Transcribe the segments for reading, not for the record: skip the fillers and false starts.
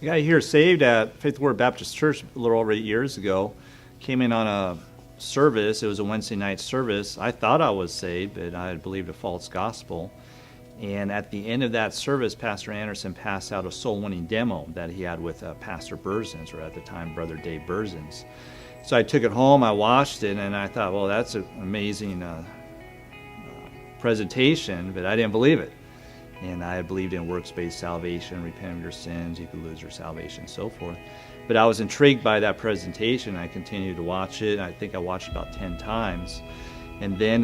I got here saved at Faith Word Baptist Church a little over 8 years ago. Came in on a service. It was a Wednesday night service. I thought I was saved, but I had believed a false gospel. And at the end of that service, Pastor Anderson passed out a soul-winning demo that he had with Pastor Berzins, or at the time, Brother Dave Berzins. So I took it home, I watched it, and I thought, well, that's an amazing presentation, but I didn't believe it. And I had believed in works-based salvation, repent of your sins, you could lose your salvation, and so forth. But I was intrigued by that presentation. I continued to watch it. I think I watched it about 10 times. And then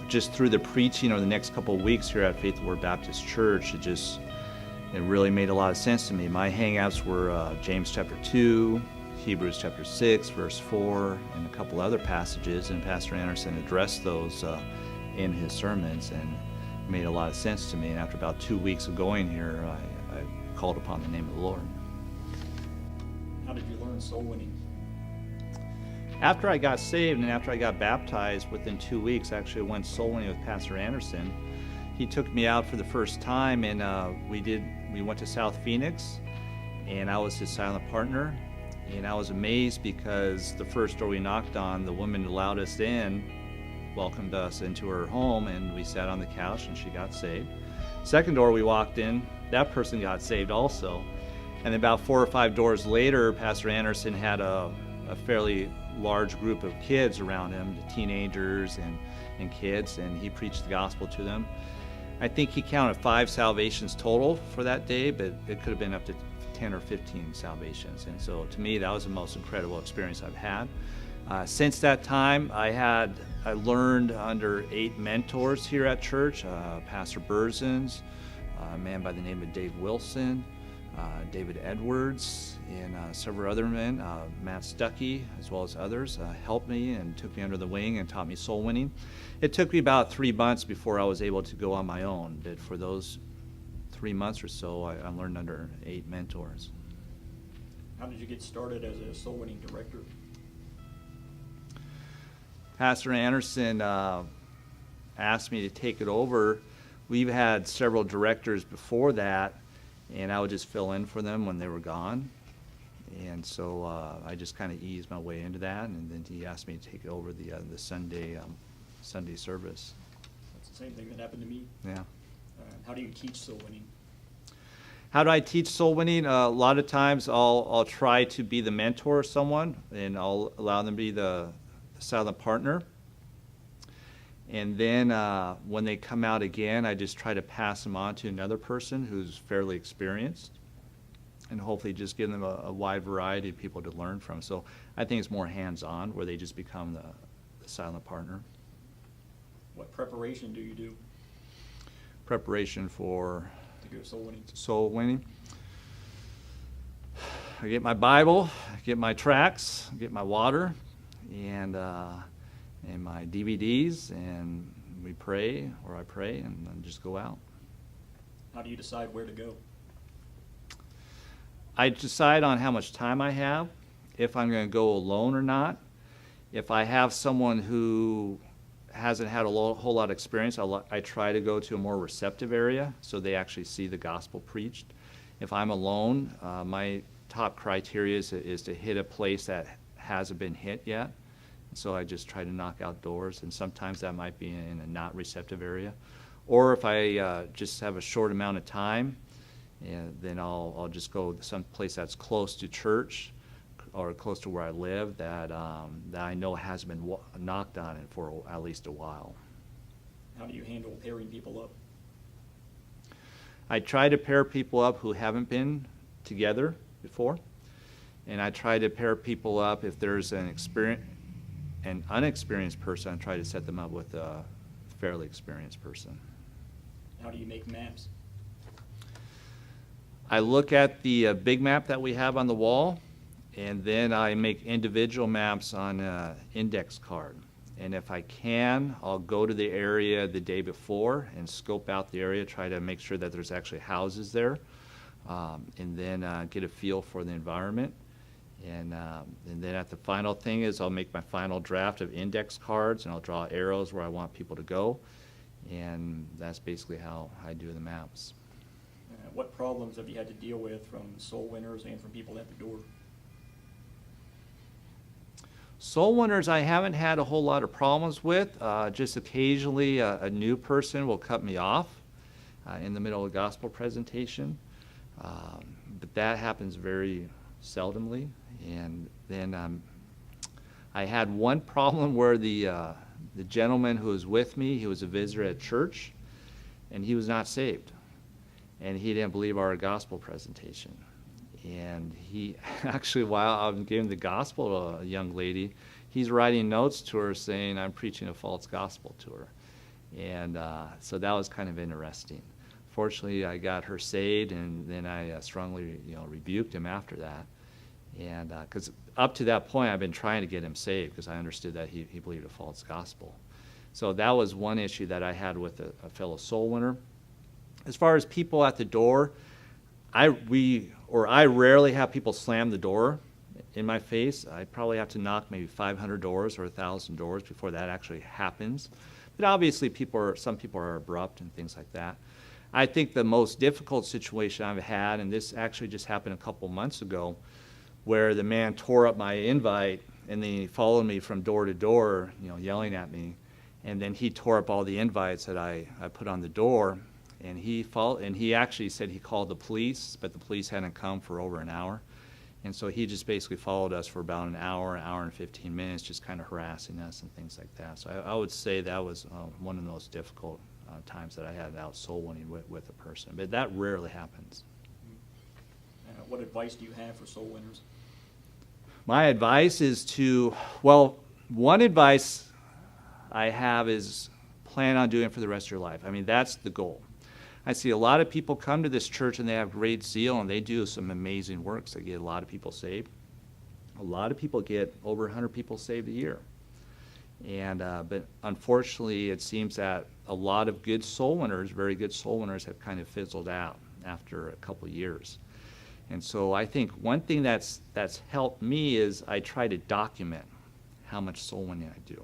just through the preaching over the next couple of weeks here at Faith Word Baptist Church, it really made a lot of sense to me. My hangouts were James chapter 2, Hebrews chapter 6, verse 4, and a couple other passages, and Pastor Anderson addressed those in his sermons, and it made a lot of sense to me. And after about 2 weeks of going here, I called upon the name of the Lord. How did you learn soul winning? After I got saved and after I got baptized, within 2 weeks, I actually went soul winning with Pastor Anderson. He took me out for the first time, and we went to South Phoenix, and I was his silent partner. And I was amazed because the first door we knocked on, the woman who allowed us in welcomed us into her home, and we sat on the couch and she got saved. Second door we walked in, that person got saved also. And about 4 or 5 doors later, Pastor Anderson had a fairly large group of kids around him, teenagers and kids, and he preached the gospel to them. I think he counted 5 salvations total for that day, but it could have been up to 10 or 15 salvations. And so to me, that was the most incredible experience I've had. Since that time, I learned under 8 mentors here at church, Pastor Berzins, a man by the name of Dave Wilson, David Edwards, and several other men, Matt Stuckey, as well as others, helped me and took me under the wing and taught me soul winning. It took me about 3 months before I was able to go on my own, but for those 3 months or so, I learned under 8 mentors. How did you get started as a soul winning director? Pastor Anderson asked me to take it over. We've had several directors before that, and I would just fill in for them when they were gone. And so I just kind of eased my way into that, and then he asked me to take over the Sunday service. That's the same thing that happened to me. Yeah. How do you teach soul winning? How do I teach soul winning? A lot of times I'll try to be the mentor of someone, and I'll allow them to be the silent partner. And then when they come out again, I just try to pass them on to another person who's fairly experienced, and hopefully just give them a wide variety of people to learn from. So I think it's more hands-on, where they just become the silent partner. What preparation do you do? Preparation for To go soul winning? Soul winning. I get my Bible, I get my tracts, I get my water, and my DVDs, and we pray, or I pray, and then just go out. How do you decide where to go? I decide on how much time I have, if I'm going to go alone or not. If I have someone who hasn't had a whole lot of experience, I try to go to a more receptive area so they actually see the gospel preached. If I'm alone, my top criteria is to hit a place that hasn't been hit yet. So I just try to knock out doors, and sometimes that might be in a not receptive area. Or if I just have a short amount of time, then I'll just go to some place that's close to church or close to where I live that I know has been knocked on it for at least a while. How do you handle pairing people up? I try to pair people up who haven't been together before, and I try to pair people up if there's an unexperienced person. I try to set them up with a fairly experienced person. How do you make maps? I look at the big map that we have on the wall, and then I make individual maps on an index card. And if I can, I'll go to the area the day before and scope out the area, try to make sure that there's actually houses there, and then get a feel for the environment. And then at the final thing is I'll make my final draft of index cards, and I'll draw arrows where I want people to go. And that's basically how I do the maps. What problems have you had to deal with from soul winners and from people at the door? Soul winners I haven't had a whole lot of problems with. Just occasionally a new person will cut me off in the middle of a gospel presentation. But that happens very seldomly. And then I had one problem where the gentleman who was with me, he was a visitor at church, and he was not saved. And he didn't believe our gospel presentation. And he actually, while I was giving the gospel to a young lady, he's writing notes to her saying, I'm preaching a false gospel to her. And so that was kind of interesting. Fortunately, I got her saved, and then I strongly rebuked him after that. And because up to that point, I've been trying to get him saved because I understood that he believed a false gospel. So that was one issue that I had with a fellow soul winner. As far as people at the door, I rarely have people slam the door in my face. I probably have to knock maybe 500 doors or 1,000 doors before that actually happens. But obviously some people are abrupt and things like that. I think the most difficult situation I've had, and this actually just happened a couple months ago, where the man tore up my invite and then he followed me from door to door, yelling at me. And then he tore up all the invites that I put on the door. And he actually said he called the police, but the police hadn't come for over an hour. And so he just basically followed us for about an hour and 15 minutes, just kind of harassing us and things like that. So I would say that was one of the most difficult times that I had out soul winning with a person. But that rarely happens. What advice do you have for soul winners? My advice is one advice I have is plan on doing it for the rest of your life. I mean, that's the goal. I see a lot of people come to this church and they have great zeal and they do some amazing works. They get a lot of people saved. A lot of people get over 100 people saved a year. And but unfortunately, it seems that a lot of good soul winners, very good soul winners, have kind of fizzled out after a couple years. And so I think one thing that's helped me is I try to document how much soul winning I do.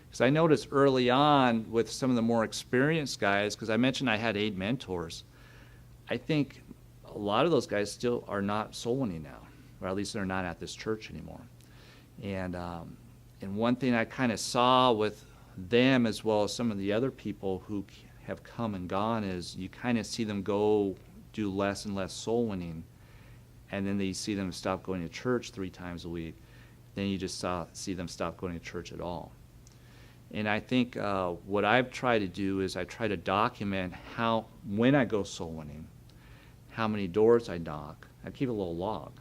Because I noticed early on with some of the more experienced guys, because I mentioned I had 8 mentors, I think a lot of those guys still are not soul winning now, or at least they're not at this church anymore. And one thing I kind of saw with them as well as some of the other people who have come and gone is you kind of see them go do less and less soul winning, and then you see them stop going to church 3 times a week. Then you just see them stop going to church at all. And I think what I've tried to do is I try to document when I go soul winning, how many doors I knock. I keep a little log.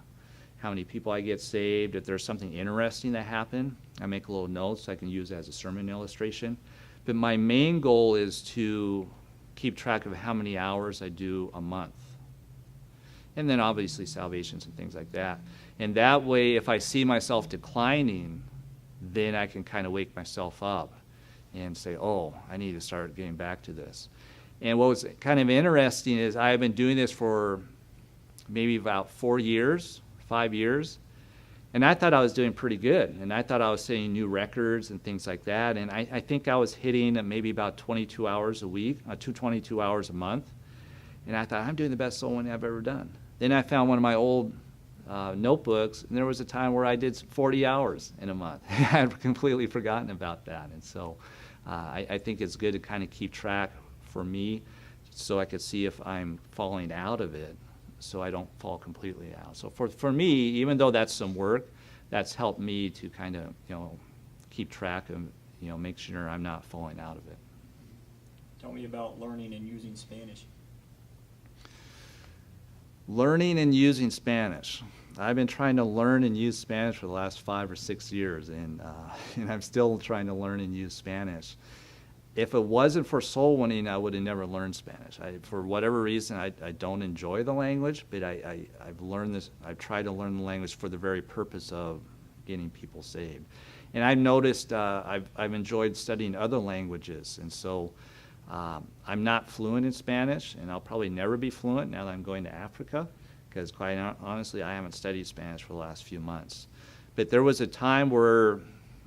How many people I get saved. If there's something interesting that happened, I make a little note so I can use it as a sermon illustration. But my main goal is to keep track of how many hours I do a month. And then obviously salvations and things like that. And that way, if I see myself declining, then I can kind of wake myself up and say, oh, I need to start getting back to this. And what was kind of interesting is I've been doing this for maybe about 5 years, and I thought I was doing pretty good. And I thought I was setting new records and things like that. And I think I was hitting maybe about 22 hours a week, 22 hours a month. And I thought, I'm doing the best soul winning I've ever done. Then I found one of my old notebooks, and there was a time where I did 40 hours in a month. I had completely forgotten about that. And so I think it's good to kind of keep track for me so I could see if I'm falling out of it so I don't fall completely out. So for me, even though that's some work, that's helped me to kind of, keep track of, make sure I'm not falling out of it. Tell me about learning and using Spanish. Learning and using Spanish. I've been trying to learn and use Spanish for the last 5 or 6 years, and I'm still trying to learn and use Spanish. If it wasn't for soul winning, I would have never learned Spanish. For whatever reason, I don't enjoy the language, but I've learned this. I've tried to learn the language for the very purpose of getting people saved. And I've noticed I've enjoyed studying other languages, and so I'm not fluent in Spanish, and I'll probably never be fluent now that I'm going to Africa, because quite honestly, I haven't studied Spanish for the last few months. But there was a time where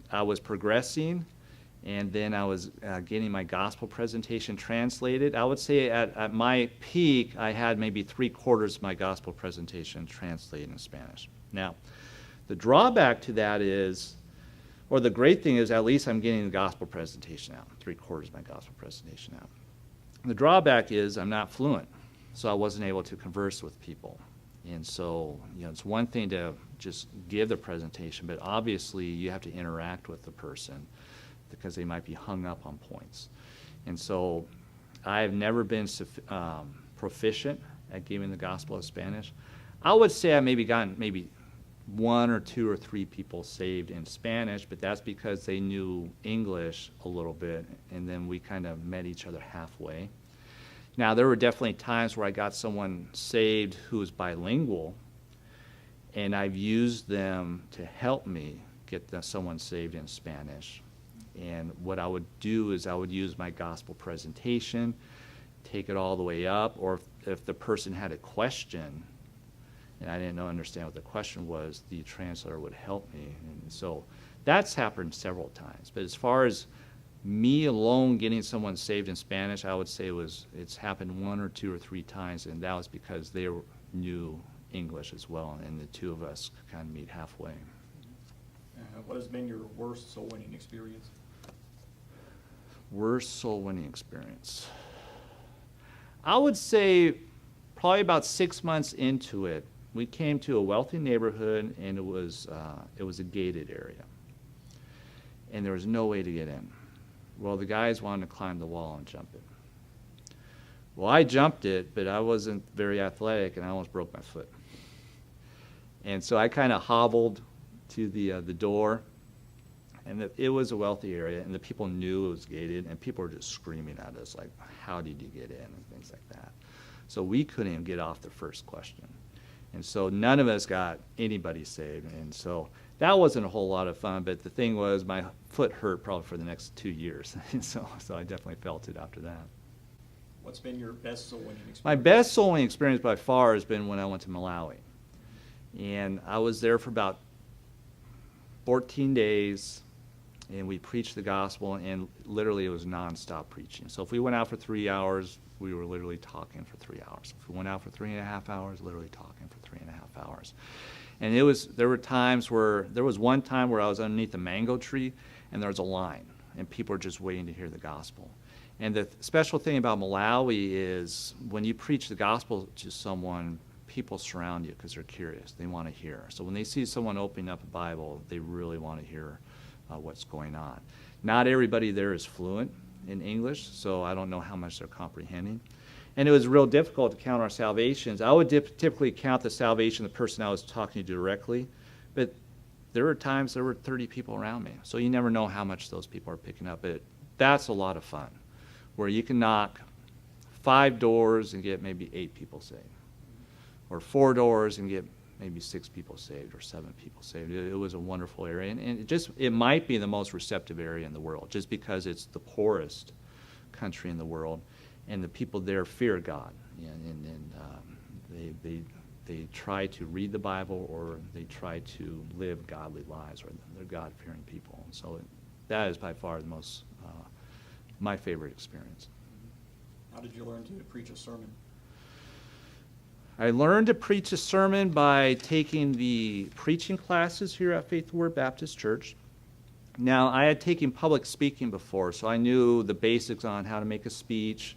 I was progressing, And then I was getting my gospel presentation translated. I would say at my peak, I had maybe 3/4 of my gospel presentation translated in Spanish. Now, the drawback to that is, or the great thing is, at least I'm getting the gospel presentation out, 3/4 of my gospel presentation out. The drawback is I'm not fluent, so I wasn't able to converse with people. And so, it's one thing to just give the presentation, but obviously you have to interact with the person because they might be hung up on points. And so I've never been proficient at giving the gospel of Spanish. I would say I maybe gotten 1 or 2 or 3 people saved in Spanish, but that's because they knew English a little bit, and then we kind of met each other halfway. Now, there were definitely times where I got someone saved who was bilingual, and I've used them to help me get someone saved in Spanish. And what I would do is I would use my gospel presentation, take it all the way up, or if the person had a question and I didn't understand what the question was, the translator would help me. And so that's happened several times. But as far as me alone getting someone saved in Spanish, I would say it's happened 1 or 2 or 3 times, and that was because they knew English as well, and the two of us kind of meet halfway. What has been your worst soul winning experience? Worst soul winning experience. I would say probably about 6 months into it, we came to a wealthy neighborhood, and it was a gated area, and there was no way to get in. Well, the guys wanted to climb the wall and jump it. Well, I jumped it, but I wasn't very athletic, and I almost broke my foot. And so I kind of hobbled to the door, and it was a wealthy area, and the people knew it was gated, and people were just screaming at us, like, how did you get in, and things like that. So we couldn't even get off the first question. And so none of us got anybody saved, and so that wasn't a whole lot of fun, but the thing was my foot hurt probably for the next 2 years, and so I definitely felt it after that. What's been your best soul winning experience? My best soul winning experience by far has been when I went to Malawi. And I was there for about 14 days, and we preached the gospel, and literally it was nonstop preaching. So if we went out for 3 hours, we were literally talking for 3 hours. If we went out for 3.5 hours, literally talking for 3.5 hours. And there was one time where I was underneath a mango tree, and there was a line, and people were just waiting to hear the gospel. And the special thing about Malawi is when you preach the gospel to someone, people surround you because they're curious. They want to hear. So when they see someone opening up a Bible, they really want to hear what's going on. Not everybody there is fluent in English, so I don't know how much they're comprehending. And it was real difficult to count our salvations. I would typically count the salvation of the person I was talking to directly, but there were times there were 30 people around me. So you never know how much those people are picking up. But that's a lot of fun, where you can knock 5 doors and get maybe 8 people saved, or 4 doors and get maybe 6 people saved or 7 people saved. It was a wonderful area, and it might be the most receptive area in the world, just because it's the poorest country in the world, and the people there fear God, and they try to read the Bible, or they try to live godly lives, or they're God-fearing people. And so that is by far the most my favorite experience. How did you learn to preach a sermon? I learned to preach a sermon by taking the preaching classes here at Faith Word Baptist Church. Now, I had taken public speaking before, so I knew the basics on how to make a speech,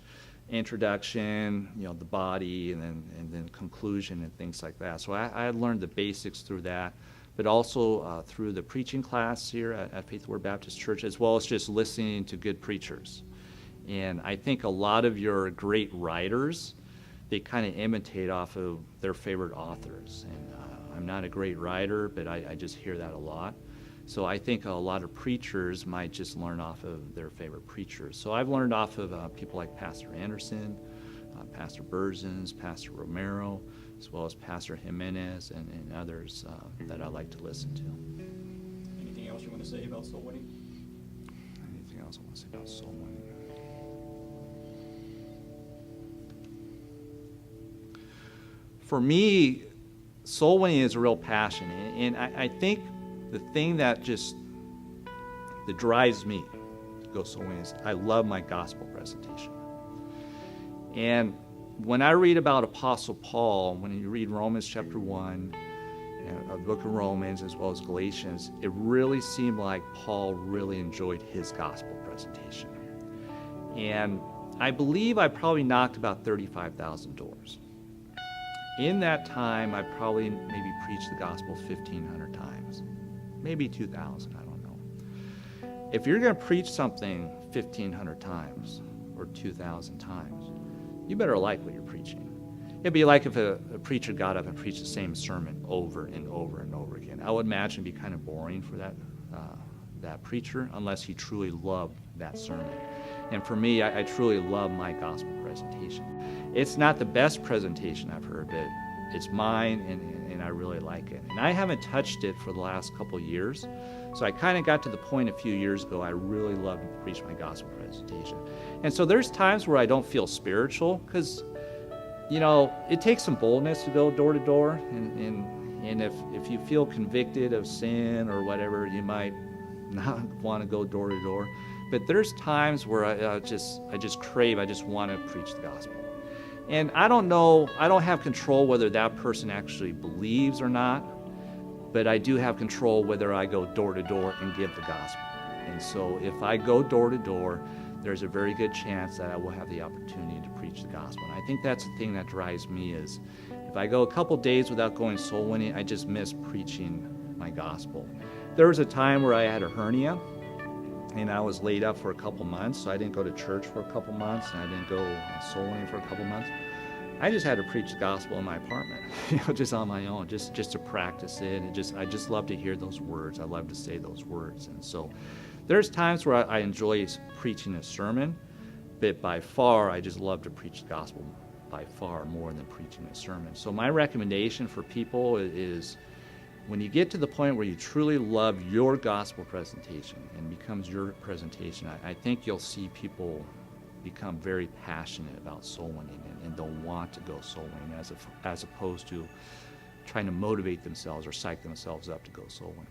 introduction, the body, and then conclusion and things like that. So I had learned the basics through that, but also through the preaching class here at Faith Word Baptist Church, as well as just listening to good preachers. And I think a lot of your great writers, they kind of imitate off of their favorite authors. And I'm not a great writer, but I just hear that a lot. So I think a lot of preachers might just learn off of their favorite preachers. So I've learned off of people like Pastor Anderson, Pastor Berzins, Pastor Romero, as well as Pastor Jimenez and others that I like to listen to. Anything else you want to say about soul winning? Anything else I want to say about soul winning? For me, soul winning is a real passion, and I think the thing that drives me go soul winning is I love my gospel presentation. And when I read about Apostle Paul, when you read Romans chapter 1, and the book of Romans as well as Galatians, it really seemed like Paul really enjoyed his gospel presentation. And I believe I probably knocked about 35,000 doors. In that time, I probably maybe preached the gospel 1,500 times, maybe 2,000, I don't know. If you're going to preach something 1,500 times or 2,000 times, you better like what you're preaching. It'd be like if a preacher got up and preached the same sermon over and over and over again. I would imagine it'd be kind of boring for that preacher unless he truly loved that sermon. And for me, I truly love my gospel presentation. It's not the best presentation I've heard, but it's mine, and I really like it. And I haven't touched it for the last couple of years. So I kind of got to the point a few years ago, I really love to preach my gospel presentation. And so there's times where I don't feel spiritual because, it takes some boldness to go door to door. And if you feel convicted of sin or whatever, you might not want to go door to door. But there's times where I just crave, I just want to preach the gospel. And I don't know, I don't have control whether that person actually believes or not, but I do have control whether I go door to door and give the gospel. And so if I go door to door, there's a very good chance that I will have the opportunity to preach the gospel. And I think that's the thing that drives me is if I go a couple days without going soul winning, I just miss preaching my gospel. There was a time where I had a hernia, and I was laid up for a couple months, so I didn't go to church for a couple months, and I didn't go soul winning for a couple months. I just had to preach the gospel in my apartment, just on my own, just to practice it. And I just love to hear those words. I love to say those words. And so there's times where I enjoy preaching a sermon, but by far I just love to preach the gospel by far more than preaching a sermon. So my recommendation for people is when you get to the point where you truly love your gospel presentation and becomes your presentation, I think you'll see people become very passionate about soul winning and they'll want to go soul winning as opposed to trying to motivate themselves or psych themselves up to go soul winning.